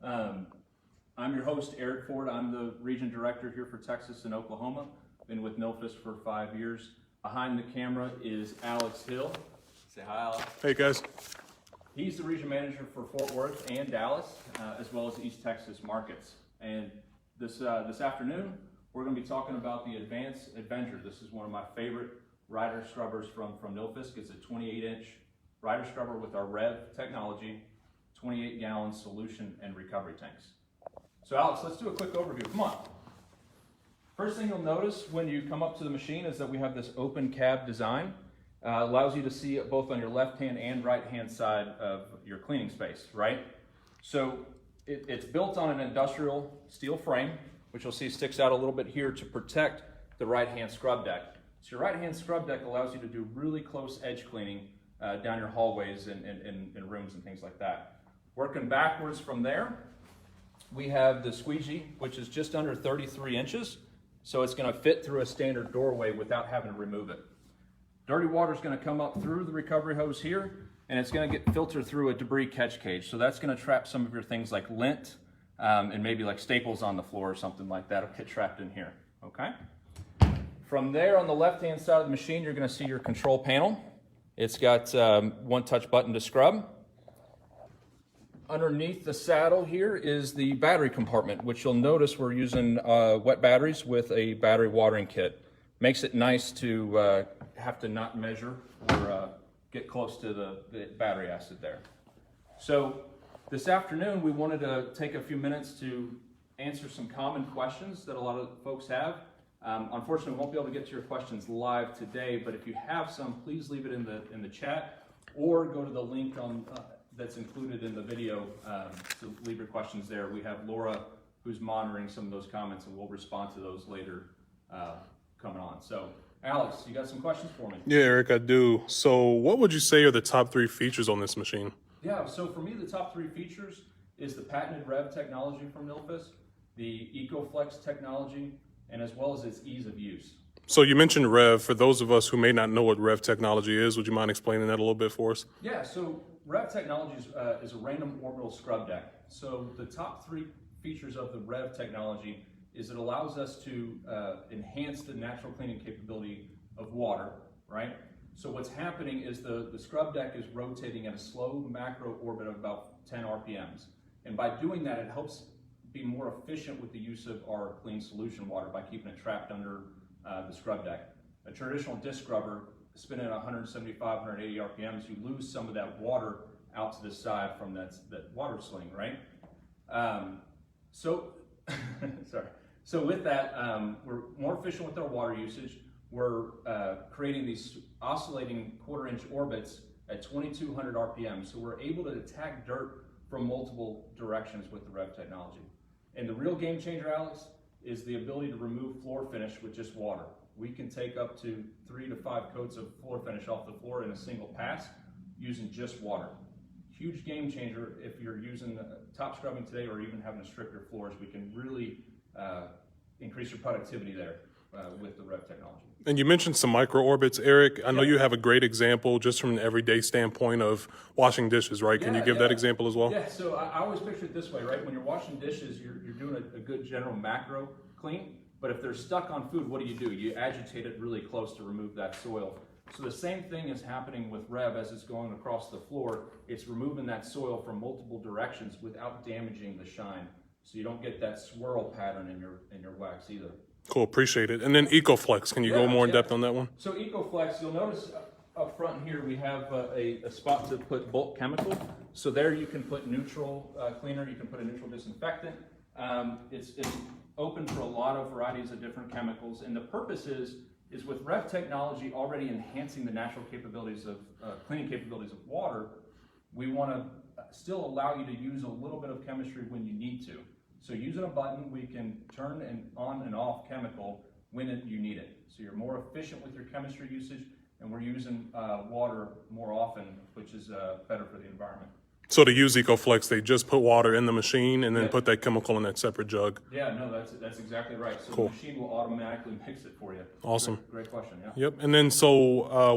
I'm your host, Eric Ford. I'm the region director here for Texas and Oklahoma. Been with Nilfisk for 5 years. Behind the camera is Alex Hill. Say hi, Alex. Hey, guys. He's the region manager for Fort Worth and Dallas, as well as East Texas markets. And this afternoon, we're going to be talking about the Advanced Advenger. This is one of my favorite rider scrubbers from Nilfisk. It's a 28-inch rider scrubber with our REV technology, 28-gallon solution and recovery tanks. So Alex, let's do a quick overview. Come on. First thing you'll notice when you come up to the machine is that we have this open cab design. Allows you to see it both on your left-hand and right-hand side of your cleaning space, right? So it's built on an industrial steel frame, which you'll see sticks out a little bit here to protect the right-hand scrub deck. So your right-hand scrub deck allows you to do really close edge cleaning down your hallways and rooms and things like that. Working backwards from there, we have the squeegee, which is just under 33 inches. So it's going to fit through a standard doorway without having to remove it. Dirty water is going to come up through the recovery hose here, and it's going to get filtered through a debris catch cage. So that's going to trap some of your things like lint and maybe like staples on the floor or something like that will get trapped in here, okay? From there on the left-hand side of the machine, you're going to see your control panel. It's got one touch button to scrub. Underneath the saddle here is the battery compartment, which you'll notice we're using wet batteries with a battery watering kit. Makes it nice to have to not measure or get close to the battery acid there. So this afternoon we wanted to take a few minutes to answer some common questions that a lot of folks have. Unfortunately, we won't be able to get to your questions live today, but if you have some, please leave it in the chat or go to the link on that's included in the video to leave your questions there. We have Laura who's monitoring some of those comments, and we'll respond to those later coming on. So Alex, you got some questions for me? Yeah, Eric, I do. So what would you say are the top 3 features on this machine? Yeah, so for me, the top 3 features is the patented REV technology from Nilfisk, the EcoFlex technology, and as well as its ease of use. So you mentioned REV. For those of us who may not know what REV technology is, would you mind explaining that a little bit for us? Yeah, so REV technology is a random orbital scrub deck. So the top 3 features of the REV technology is it allows us to enhance the natural cleaning capability of water, right? So what's happening is the scrub deck is rotating at a slow macro orbit of about 10 RPMs. And by doing that, it helps be more efficient with the use of our clean solution water by keeping it trapped under the scrub deck. A traditional disc scrubber, spinning at 175, 180 RPMs, you lose some of that water out to the side from that water sling, right? So with that, we're more efficient with our water usage. We're creating these oscillating quarter-inch orbits at 2200 RPM. So we're able to attack dirt from multiple directions with the REV technology. And the real game changer, Alex, is the ability to remove floor finish with just water. We can take up to 3 to 5 coats of floor finish off the floor in a single pass using just water. Huge game changer if you're using top scrubbing today or even having stricter floors. We can really increase your productivity there with the REV technology. And you mentioned some micro orbits, Eric. I know you have a great example just from an everyday standpoint of washing dishes, right? Can you give that example as well? Yeah, so I always picture it this way, right? When you're washing dishes, you're doing a good general macro clean, but if they're stuck on food, what do? You agitate it really close to remove that soil. So the same thing is happening with REV as it's going across the floor. It's removing that soil from multiple directions without damaging the shine. So you don't get that swirl pattern in your wax either. Cool, appreciate it. And then EcoFlex, can you go more in depth on that one? So EcoFlex, you'll notice up front here we have a spot to put bulk chemical. So there you can put neutral cleaner, you can put a neutral disinfectant. It's open for a lot of varieties of different chemicals, and the purpose is with REV technology already enhancing the natural capabilities of cleaning capabilities of water, we want to still allow you to use a little bit of chemistry when you need to. So using a button, we can turn on and off chemical when you need it. So you're more efficient with your chemistry usage, and we're using water more often, which is better for the environment. So to use EcoFlex, they just put water in the machine and then Yeah. put that chemical in that separate jug. Yeah, no, that's exactly right. So Cool. the machine will automatically mix it for you. Awesome. Great question, yeah. Yep. And then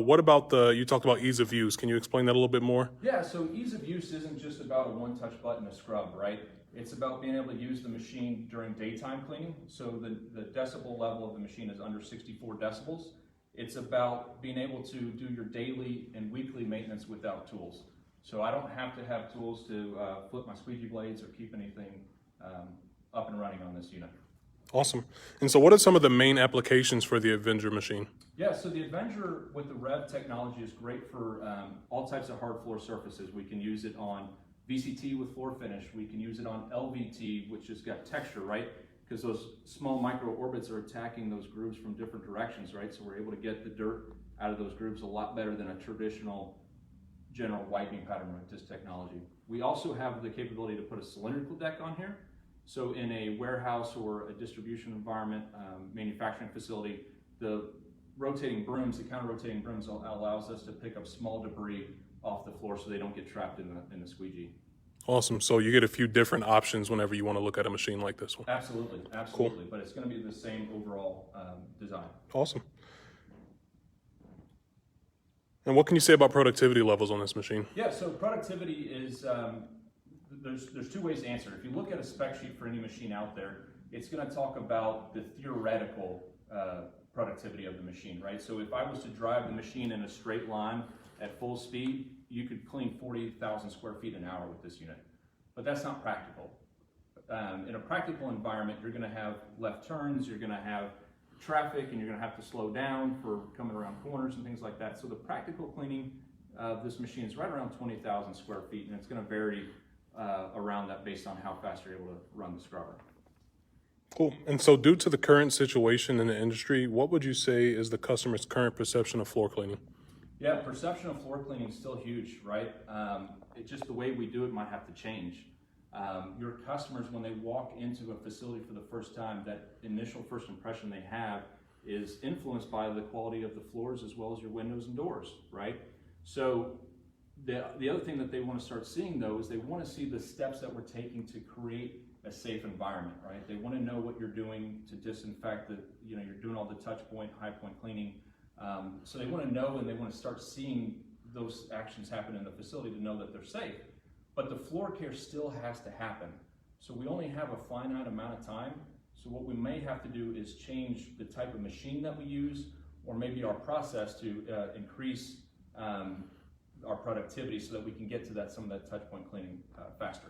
what about you talked about ease of use. Can you explain that a little bit more? Yeah, so ease of use isn't just about a one-touch button to scrub, right? It's about being able to use the machine during daytime cleaning. So the decibel level of the machine is under 64 decibels. It's about being able to do your daily and weekly maintenance without tools. So I don't have to have tools to flip my squeegee blades or keep anything up and running on this unit. Awesome. And so what are some of the main applications for the Advenger machine? Yeah, so the Advenger with the Rev technology is great for all types of hard floor surfaces. We can use it on VCT with floor finish. We can use it on LVT, which has got texture, right? Because those small micro orbits are attacking those grooves from different directions, right? So we're able to get the dirt out of those grooves a lot better than a traditional general wiping pattern with this technology. We also have the capability to put a cylindrical deck on here. So in a warehouse or a distribution environment, manufacturing facility, the rotating brooms, the counter-rotating brooms allows us to pick up small debris off the floor so they don't get trapped in the squeegee. Awesome. So you get a few different options whenever you want to look at a machine like this one. Absolutely, absolutely. Cool. But it's going to be the same overall design. Awesome. And what can you say about productivity levels on this machine? Yeah, so productivity is, there's two ways to answer it. If you look at a spec sheet for any machine out there, it's going to talk about the theoretical productivity of the machine, right? So if I was to drive the machine in a straight line at full speed, you could clean 40,000 square feet an hour with this unit. But that's not practical. In a practical environment, you're going to have left turns, you're going to have traffic, and you're going to have to slow down for coming around corners and things like that. So the practical cleaning of this machine is right around 20,000 square feet, and it's going to vary around that based on how fast you're able to run the scrubber. Cool. And so due to the current situation in the industry, what would you say is the customer's current perception of floor cleaning? Yeah, perception of floor cleaning is still huge, right? It's just the way we do it might have to change. Your customers, when they walk into a facility for the first time, that initial first impression they have is influenced by the quality of the floors as well as your windows and doors, right? So the other thing that they want to start seeing though is they want to see the steps that we're taking to create a safe environment, right? They want to know what you're doing to disinfect you're doing all the touch point, high point cleaning. So they want to know, and they want to start seeing those actions happen in the facility to know that they're safe. But the floor care still has to happen. So we only have a finite amount of time. So what we may have to do is change the type of machine that we use, or maybe our process to increase our productivity so that we can get to some of that touch point cleaning faster.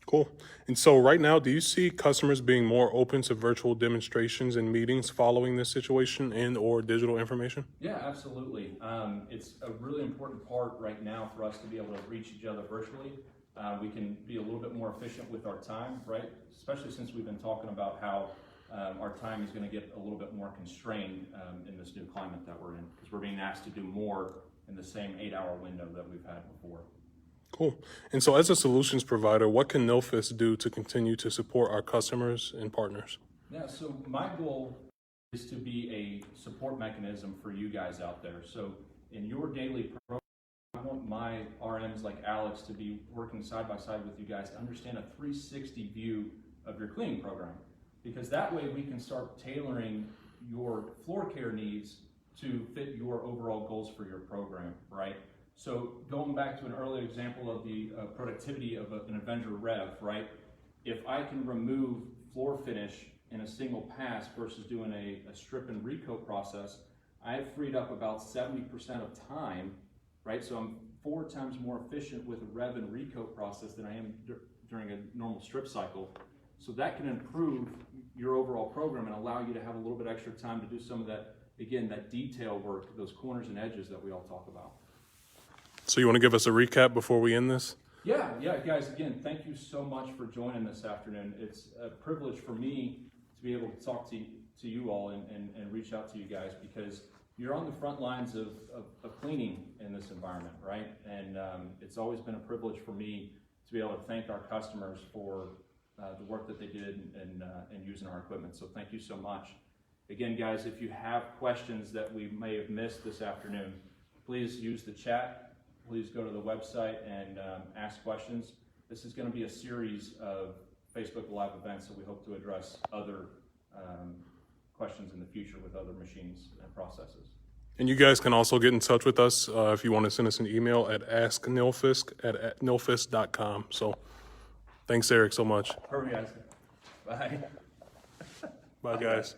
Cool. And so right now, do you see customers being more open to virtual demonstrations and meetings following this situation and or digital information? Yeah, absolutely. It's a really important part right now for us to be able to reach each other virtually. We can be a little bit more efficient with our time, right? Especially since we've been talking about how our time is going to get a little bit more constrained in this new climate that we're in, because we're being asked to do more in the same 8-hour window that we've had before. Cool. And so as a solutions provider, what can Nilfisk do to continue to support our customers and partners? Yeah, so my goal is to be a support mechanism for you guys out there. So in your daily program, I want my RMs like Alex to be working side by side with you guys to understand a 360 view of your cleaning program. Because that way we can start tailoring your floor care needs to fit your overall goals for your program, right? So going back to an earlier example of the productivity of an Advenger Rev, right? If I can remove floor finish in a single pass versus doing a strip and recoat process, I've freed up about 70% of time, right? So I'm 4 times more efficient with a Rev and recoat process than I am during a normal strip cycle. So that can improve your overall program and allow you to have a little bit extra time to do some of that, again, that detail work, those corners and edges that we all talk about. So you want to give us a recap before we end this? Yeah, guys, again, thank you so much for joining this afternoon. It's a privilege for me to be able to talk to you all and reach out to you guys, because you're on the front lines of cleaning in this environment, right? And it's always been a privilege for me to be able to thank our customers for the work that they did and using our equipment. So thank you so much. Again, guys, if you have questions that we may have missed this afternoon, please use the chat please go to the website and ask questions. This is going to be a series of Facebook Live events, so we hope to address other questions in the future with other machines and processes. And you guys can also get in touch with us if you want to send us an email at asknilfisk@nilfisk.com. So thanks, Eric, so much. Perfect, guys. Bye. Bye, guys.